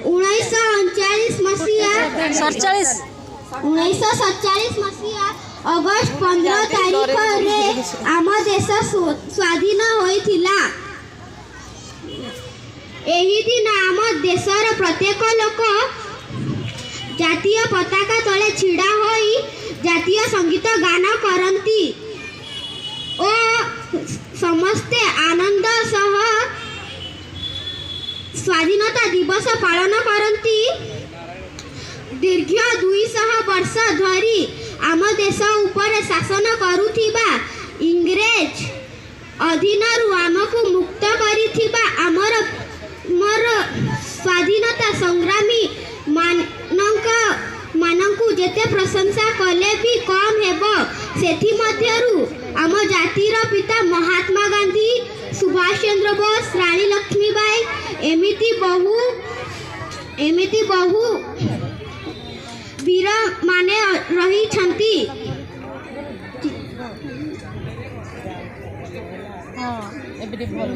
उन्नीस मसीहा 1947 मसीहा अगस्त 15 तारीख रे आम देश स्वाधीन होइथिला। एही दिन आम देशर प्रत्येक लोक जातीय पताका तले छिड़ा होई जातीय संगीत गान करती ओ समस्ते आनंद सह स्वाधीनता दिवस पालन करती। दीर्घ 200 वर्ष धरी आम देश उपर शासन करुथिबा इंग्रेज अधीनरु आमको मुक्त करिथिबा आमर स्वाधीनता संग्रामी मानंकु जेते प्रशंसा कले भी कम हेबो। सेथि मध्यरु आम जातिर पिता महात्मा गांधी, सुभाष चंद्र बोस, रानी लक्ष्मीबाई एमिति बहु वीर माने रही छंती। हाँ एबे भल